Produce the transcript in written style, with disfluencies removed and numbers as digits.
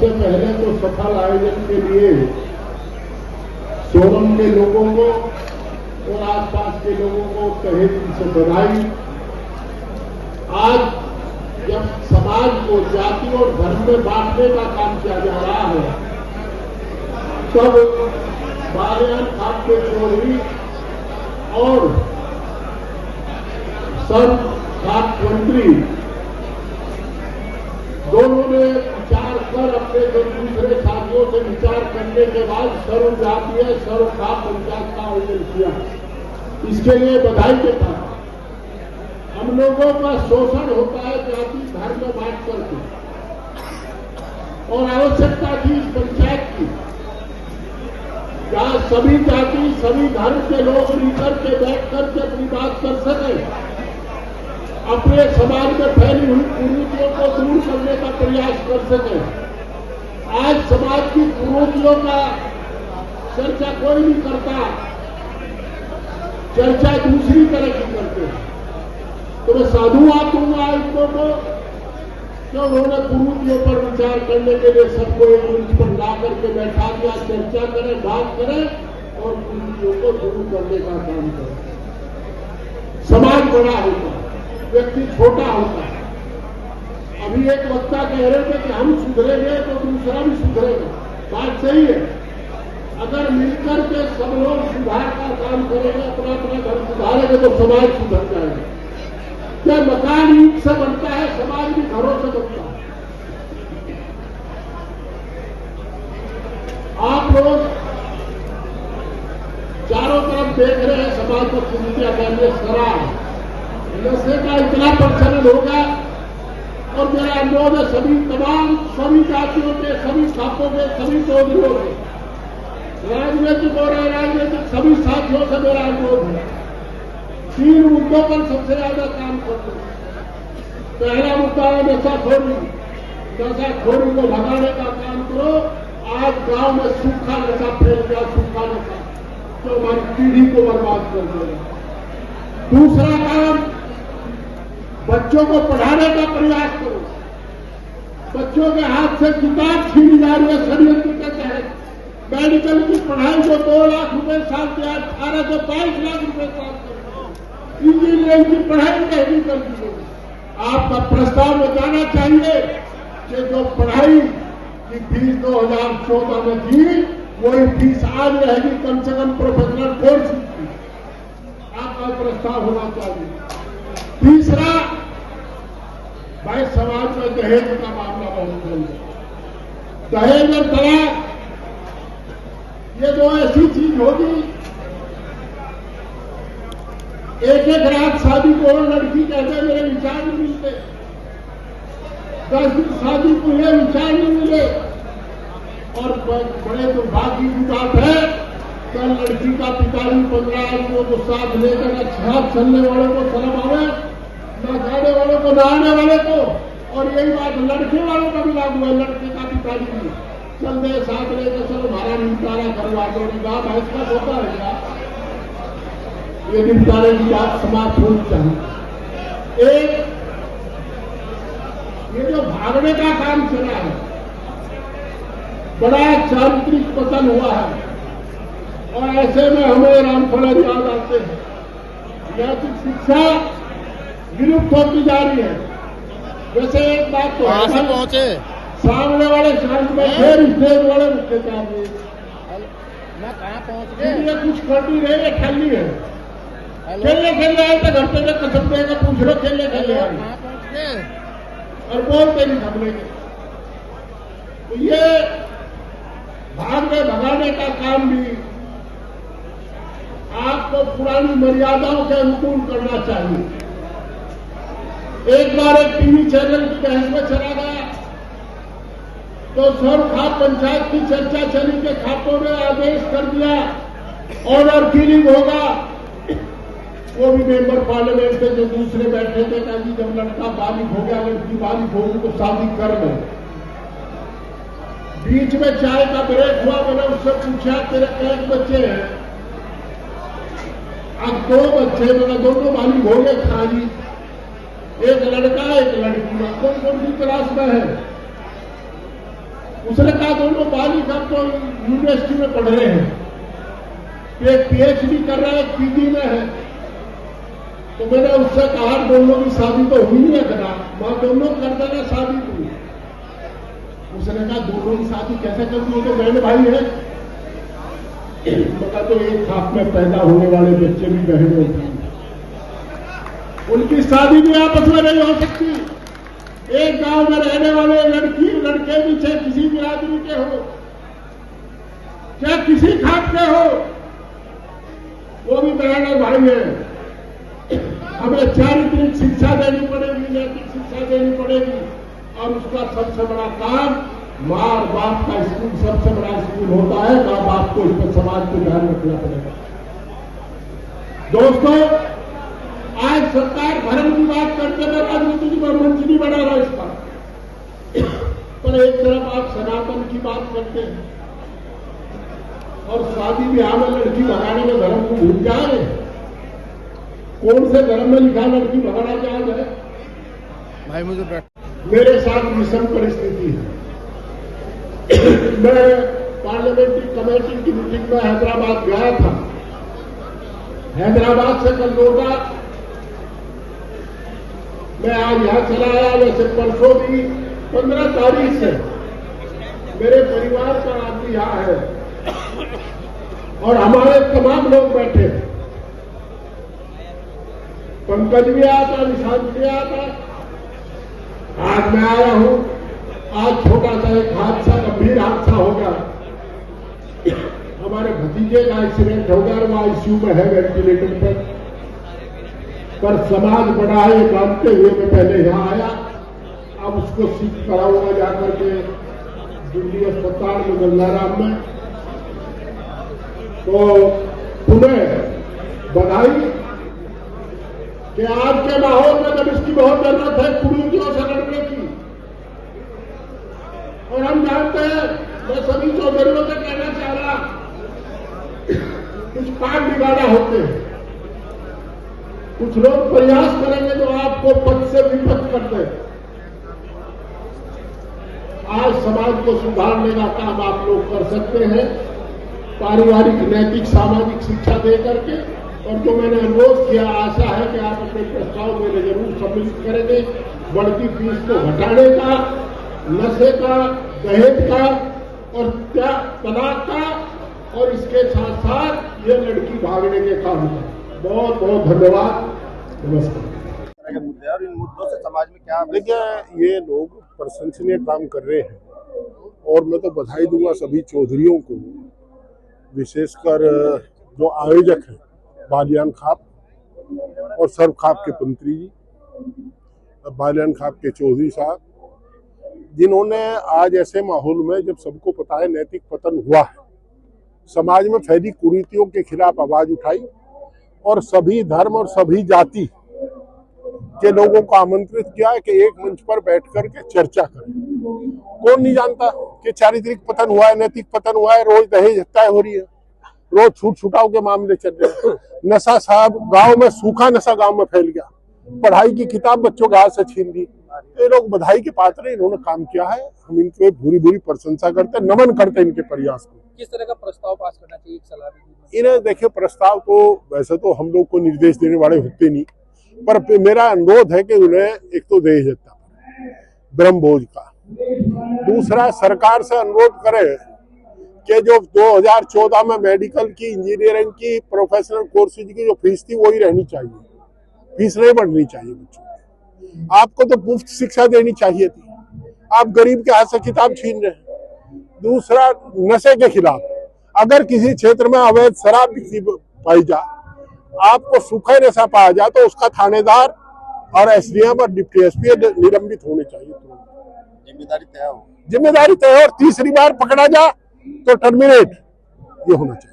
सबसे पहले तो सफल आयोजन के लिए सोनम के लोगों को और आसपास के लोगों को तहे दिल से बधाई। आज जब समाज को जाति और धर्म में बांटने का काम किया जा रहा है, तब बालियान आपके चौधरी और सब मंत्री दोनों ने विचार कर अपने जो दूसरे साथियों से विचार करने के बाद सर्वजातीय सर्वखाप पंचायत का आयोजन किया। इसके लिए बधाई के साथ हम लोगों का शोषण होता है जाति धर्म में बांट करके, और आवश्यकता थी इस पंचायत की जहां सभी जाति सभी धर्म के लोग मिलकर के बैठ करके अपनी बात कर सके, अपने समाज में फैली हुई कुरीतियों को दूर करने का प्रयास कर सके। आज समाज की कुरीतियों का चर्चा कोई नहीं करता, चर्चा दूसरी तरह की करते हैं। तो मैं साधुवाद दूंगा आयुक्तों को कि उन्होंने कुरीतियों पर विचार करने के लिए सबको एक मंच पर ला करके बैठा दिया, चर्चा करें, बात करें और कुरीतियों को दूर करने का काम करें। समाज बड़ा होता है, व्यक्ति छोटा होता है। अभी एक वक्ता कह रहे थे कि हम सुधरेंगे तो दूसरा भी सुधरेगा। बात सही है। अगर मिलकर के सब लोग सुधार का काम करेंगे, अपना अपना घर सुधारेंगे तो समाज सुधर जाएगा। क्या मकान ईंट से बनता है, समाज भी घरों से बनता है। आप लोग चारों तरफ देख रहे हैं समाज में कुरीतियां करने, शराब नशे का इतना प्रचलन होगा। और मेरा अनुरोध है सभी जातियों के, सभी खापों के, सभी चौधरियों के, राजनीतिक और अराजनीतिक सभी साथियों से मेरा अनुरोध है, 3 मुद्दों पर सबसे ज्यादा काम करो। पहला मुद्दा है नशाखोरी। नशाखोरी को भगाने का काम करो। आज गांव में सूखा नशा फैल गया, सूखा नशा जो हमारी पीढ़ी को बर्बाद कर देगा। दूसरा काम, बच्चों को पढ़ाने का प्रयास करो। बच्चों के हाथ से किताब छीनी जा रही है षड्यंत्र के तहत। मेडिकल की पढ़ाई जो 2 लाख रुपए साल के 18 से 22 लाख रुपए साल के, इंजीनियरिंग की पढ़ाई नहीं कर दी गई। आपका प्रस्ताव में जाना चाहिए कि जो पढ़ाई की फीस 2014 में थी वही फीस आज रहेगी, कम से कम प्रोफेशनल कोर्स की। आपका प्रस्ताव होना चाहिए। तीसरा, भाई समाज में दहेज का मामला बहुत जल्द है। दहेज और तलाक ये दो ऐसी चीज होगी, एक रात शादी को लड़की कहते मेरे विचार नहीं मिलते, 10 दिन शादी को ये विचार नहीं मिले। और बड़े दुर्भाग्य की बात है, कल लड़की का पिताजी 15 आदमियों को साथ लेकर साथ चलने वालों को शर्म आवे, न जाने वालों को, न आने वाले को। और यही बात लड़के वालों का भी लागू है। लड़के का पिताजी भी चल दे साथ लेकर, चलो हमारा निपटारा करवा दो। बात ऐसा होता रहेगा, ये निपटारे की बात समाप्त होनी चाहिए। एक ये जो भागने का काम चला है, बड़ा चारित्रिक पतन हुआ है। और ऐसे में हमें रामफल याद आते हैं। नैतिक शिक्षा विलुप्त होती जा रही है। वैसे एक बात तो है, पहुंचे सामने वाले शांत में फिर स्टेज वाले रुकते चाहिए। मैं कहाँ पहुंच गए? कुछ करनी रही है, ठल्ली है। खेलने आए तो घर पे जब कसम देगा, पूछ लो खेलने आए कहाँ पहुंच गए? और बोलते नहीं थमलेंगे। तो ये भागने भगाने का काम भी आपको पुरानी मर्यादाओं के अनुकूल करना चाहिए। एक बार एक टीवी चैनल की बहस में चला गया तो सर्वखाप पंचायत की चर्चा चली के खातों में आदेश कर दिया ऑर्डर किलिंग होगा। वो भी मेंबर पार्लियामेंट के जो दूसरे बैठे थे, कहा जी जब लड़का बालिग हो गया, लड़की बालिग होगी तो शादी कर लो। बीच में चाय का ब्रेक हुआ, मैंने उससे पूछा तेरे एक बच्चे हैं? अब 2 बच्चे, मैंने दोनों बालिग हो गए खाली, एक लड़का एक लड़की। कौन कौन सी क्लास में है? उसने कहा दोनों बालिक अब तो यूनिवर्सिटी में पढ़ रहे हैं, एक पीएचडी कर रहा है, एक पीजी में है। तो मैंने उससे कहा दोनों की शादी तो हुई नहीं है करा, मां दोनों कर देना शादी हुई। उसने कहा दोनों की शादी कैसे करती है, तो बहन भाई है। बता तो एक खाप में पैदा होने वाले बच्चे भी बहन होती हैं, उनकी शादी भी आपस में नहीं हो सकती। एक गांव में रहने वाले लड़की लड़के भी चाहे किसी बिरादरी के हो, चाहे किसी खाप के हो, वो भी बहन और भाई है। हमें चारित्रिक शिक्षा देनी पड़ेगी, नैतिक शिक्षा देनी पड़ेगी, और उसका सबसे बड़ा काम मां और बाप का स्कूल सबसे बड़ा स्कूल होता है। मां बाप को इस पर समाज को ध्यान रखना पड़ेगा। दोस्तों, आज सरकार धर्म की बात करते हुए राजनीति पर मंच नहीं बना रहा इसका, पर एक तरफ आप सनातन की बात करते हैं और शादी ब्याह में लड़की भगाने में धर्म को भूल जाए। कौन से धर्म में लिखा लड़की भगाना जायज है? भाई मुझे मेरे साथ विषम परिस्थिति है। मैं पार्लियामेंट्री कमेटी की मीटिंग में हैदराबाद गया था। हैदराबाद से कल लौटा, मैं आज यहां चला आया। वैसे परसों भी 15 तारीख से मेरे परिवार का आदमी यहां है और हमारे तमाम लोग बैठे। पंकज भी आया था, निशांत भी आया था, आज मैं आया हूं। आज छोटा सा एक हादसा, गंभीर हादसा हो गया। हमारे भतीजे का एक्सीडेंट हो गया, वो आईसीयू में है, वेंटिलेटर पर समाज बड़ा है ये मानते हुए मैं पहले यहां आया। अब उसको शिफ्ट कराऊंगा जाकर के दिल्ली अस्पताल में, गंगाराम में। तो तुम्हें बधाई कि आज के माहौल में जब इसकी बहुत जरूरत है कुरीतियों से लड़ने की, और हम जानते हैं, मैं सभी चौधरियों से कहना चाह रहा, कुछ काम बिगाड़ा होते हैं, कुछ लोग प्रयास करेंगे जो आपको पद से विपद कर दे। आज समाज को सुधारने का काम आप लोग कर सकते हैं, पारिवारिक, नैतिक, सामाजिक शिक्षा दे करके। और जो मैंने अनुरोध किया, आशा है कि आप अपने प्रस्ताव में जरूर सम्मिलित करेंगे। बढ़ती फीस को घटाने का, नशे का, दहेज का और तलाक का, और इसके साथ साथ ये लड़की भागने के काम का। बहुत बहुत धन्यवाद, नमस्कार। मुद्दे और इन मुद्दों से समाज में क्या, देखिए, ये लोग प्रशंसनीय काम कर रहे हैं और मैं तो बधाई दूंगा सभी चौधरियों को, विशेषकर जो आयोजक हैं बालियान खाप और सर्व खाप के मंत्री जी, बालियान खाप के चौधरी साहब, जिन्होंने आज ऐसे माहौल में जब सबको पता है नैतिक पतन हुआ है, समाज में फैली कुरीतियों के खिलाफ आवाज उठाई और सभी धर्म और सभी जाति के लोगों को आमंत्रित किया है कि एक मंच पर बैठ कर के चर्चा करें। कौन नहीं जानता कि चारित्रिक पतन हुआ है, नैतिक पतन हुआ है, रोज दहेज हत्याएं हो रही है, रोज छूट छुटाव के मामले चल रहे हैं, नशा साहब गांव में, सूखा नशा गांव में फैल गया, पढ़ाई की किताब बच्चों के हाथ से छीन ली। ये लोग बधाई के पात्र हैं, इन्होंने काम किया है, हम इनकी भूरी भूरी प्रशंसा करते हैं, नमन करते हैं इनके प्रयास को। किस तरह का प्रस्ताव पास करना चाहिए, एक सलाह दीजिए। इन्हें देखिए, प्रस्ताव को वैसे तो हम लोग को निर्देश देने वाले होते नहीं, पर मेरा अनुरोध है कि उन्हें एक तो दहेज हत्या ब्रह्मभोज का, दूसरा सरकार से अनुरोध करें कि जो 2014 में मेडिकल की, इंजीनियरिंग की, प्रोफेशनल कोर्सेज की जो फीस थी वही रहनी चाहिए, फीस नहीं बढ़नी चाहिए बच्चों की। आपको तो मुफ्त शिक्षा देनी चाहिए थी, आप गरीब के हाथ से किताब छीन रहे हैं। दूसरा, नशे के खिलाफ, अगर किसी क्षेत्र में अवैध शराब पाई जाए, आपको सूखा नशा पाया जाए, तो उसका थानेदार और एसडीएम और डिप्टी एसपी निलंबित होने चाहिए। जिम्मेदारी तय हो, जिम्मेदारी तय हो, और तीसरी बार पकड़ा जाए तो टर्मिनेट ये होना चाहिए।